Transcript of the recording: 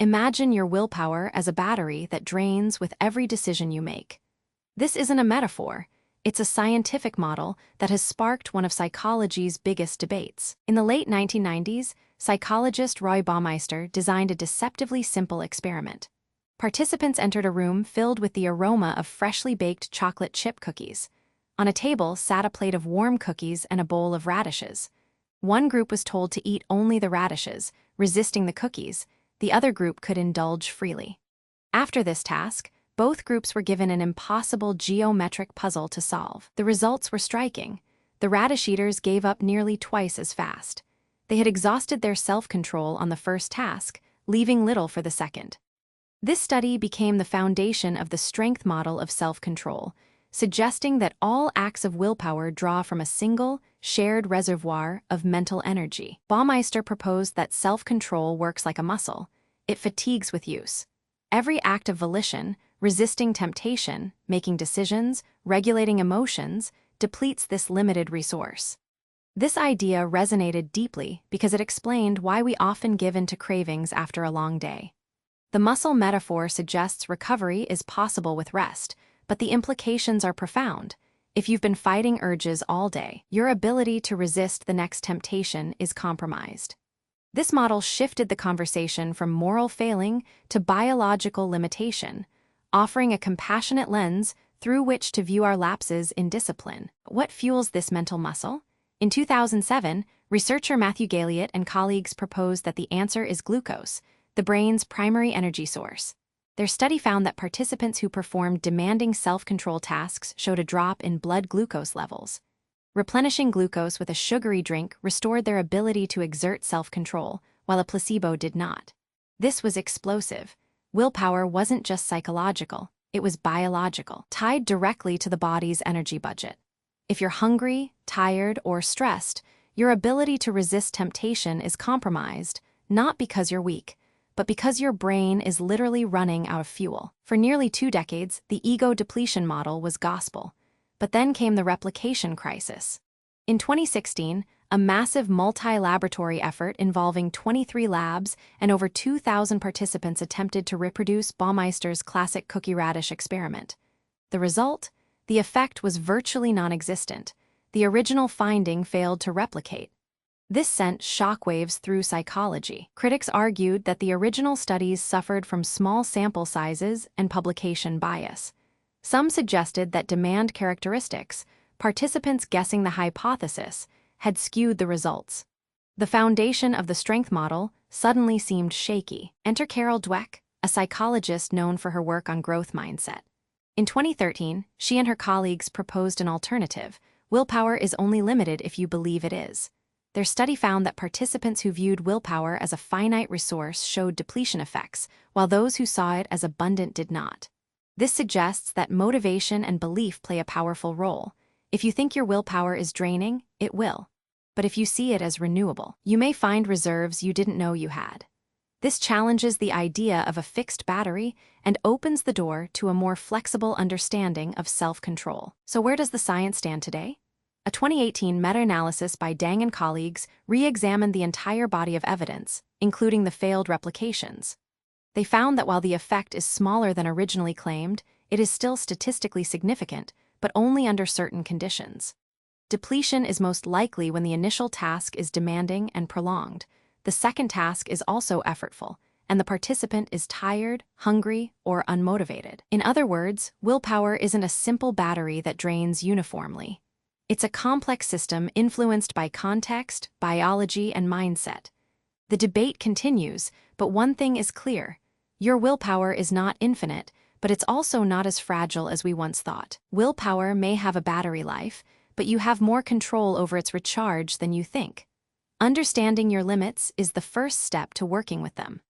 Imagine your willpower as a battery that drains with every decision you make. This isn't a metaphor. It's a scientific model that has sparked one of psychology's biggest debates. In the late 1990s, psychologist Roy Baumeister designed a deceptively simple experiment. Participants entered a room filled with the aroma of freshly baked chocolate chip cookies. On a table sat a plate of warm cookies and a bowl of radishes. One group was told to eat only the radishes, resisting the cookies. The other group could indulge freely. After this task, both groups were given an impossible geometric puzzle to solve. The results were striking. The radish eaters gave up nearly twice as fast. They had exhausted their self-control on the first task, leaving little for the second. This study became the foundation of the strength model of self-control, suggesting that all acts of willpower draw from a single, shared reservoir of mental energy. Baumeister proposed that self-control works like a muscle. It fatigues with use. Every act of volition, resisting temptation, making decisions, regulating emotions, depletes this limited resource. This idea resonated deeply because it explained why we often give in to cravings after a long day. The muscle metaphor suggests recovery is possible with rest, but the implications are profound. If you've been fighting urges all day, your ability to resist the next temptation is compromised. This model shifted the conversation from moral failing to biological limitation, offering a compassionate lens through which to view our lapses in discipline. What fuels this mental muscle? In 2007, researcher Matthew Galliot and colleagues proposed that the answer is glucose, the brain's primary energy source. Their study found that participants who performed demanding self-control tasks showed a drop in blood glucose levels. Replenishing glucose with a sugary drink restored their ability to exert self-control, while a placebo did not. This was explosive. Willpower wasn't just psychological, it was biological, tied directly to the body's energy budget. If you're hungry, tired, or stressed, your ability to resist temptation is compromised, not because you're weak, but because your brain is literally running out of fuel. For nearly 2 decades, the ego depletion model was gospel. But then came the replication crisis. In 2016, a massive multi-laboratory effort involving 23 labs and over 2,000 participants attempted to reproduce Baumeister's classic cookie radish experiment. The result? The effect was virtually non-existent. The original finding failed to replicate. This sent shockwaves through psychology. Critics argued that the original studies suffered from small sample sizes and publication bias. Some suggested that demand characteristics, participants guessing the hypothesis, had skewed the results. The foundation of the strength model suddenly seemed shaky. Enter Carol Dweck, a psychologist known for her work on growth mindset. In 2013, she and her colleagues proposed an alternative. Willpower is only limited if you believe it is. Their study found that participants who viewed willpower as a finite resource showed depletion effects, while those who saw it as abundant did not. This suggests that motivation and belief play a powerful role. If you think your willpower is draining, it will. But if you see it as renewable, you may find reserves you didn't know you had. This challenges the idea of a fixed battery and opens the door to a more flexible understanding of self-control. So where does the science stand today? A 2018 meta-analysis by Dang and colleagues re-examined the entire body of evidence, including the failed replications. They found that while the effect is smaller than originally claimed, it is still statistically significant, but only under certain conditions. Depletion is most likely when the initial task is demanding and prolonged. The second task is also effortful, and the participant is tired, hungry, or unmotivated. In other words, willpower isn't a simple battery that drains uniformly. It's a complex system influenced by context, biology, and mindset. The debate continues, but one thing is clear. Your willpower is not infinite, but it's also not as fragile as we once thought. Willpower may have a battery life, but you have more control over its recharge than you think. Understanding your limits is the first step to working with them.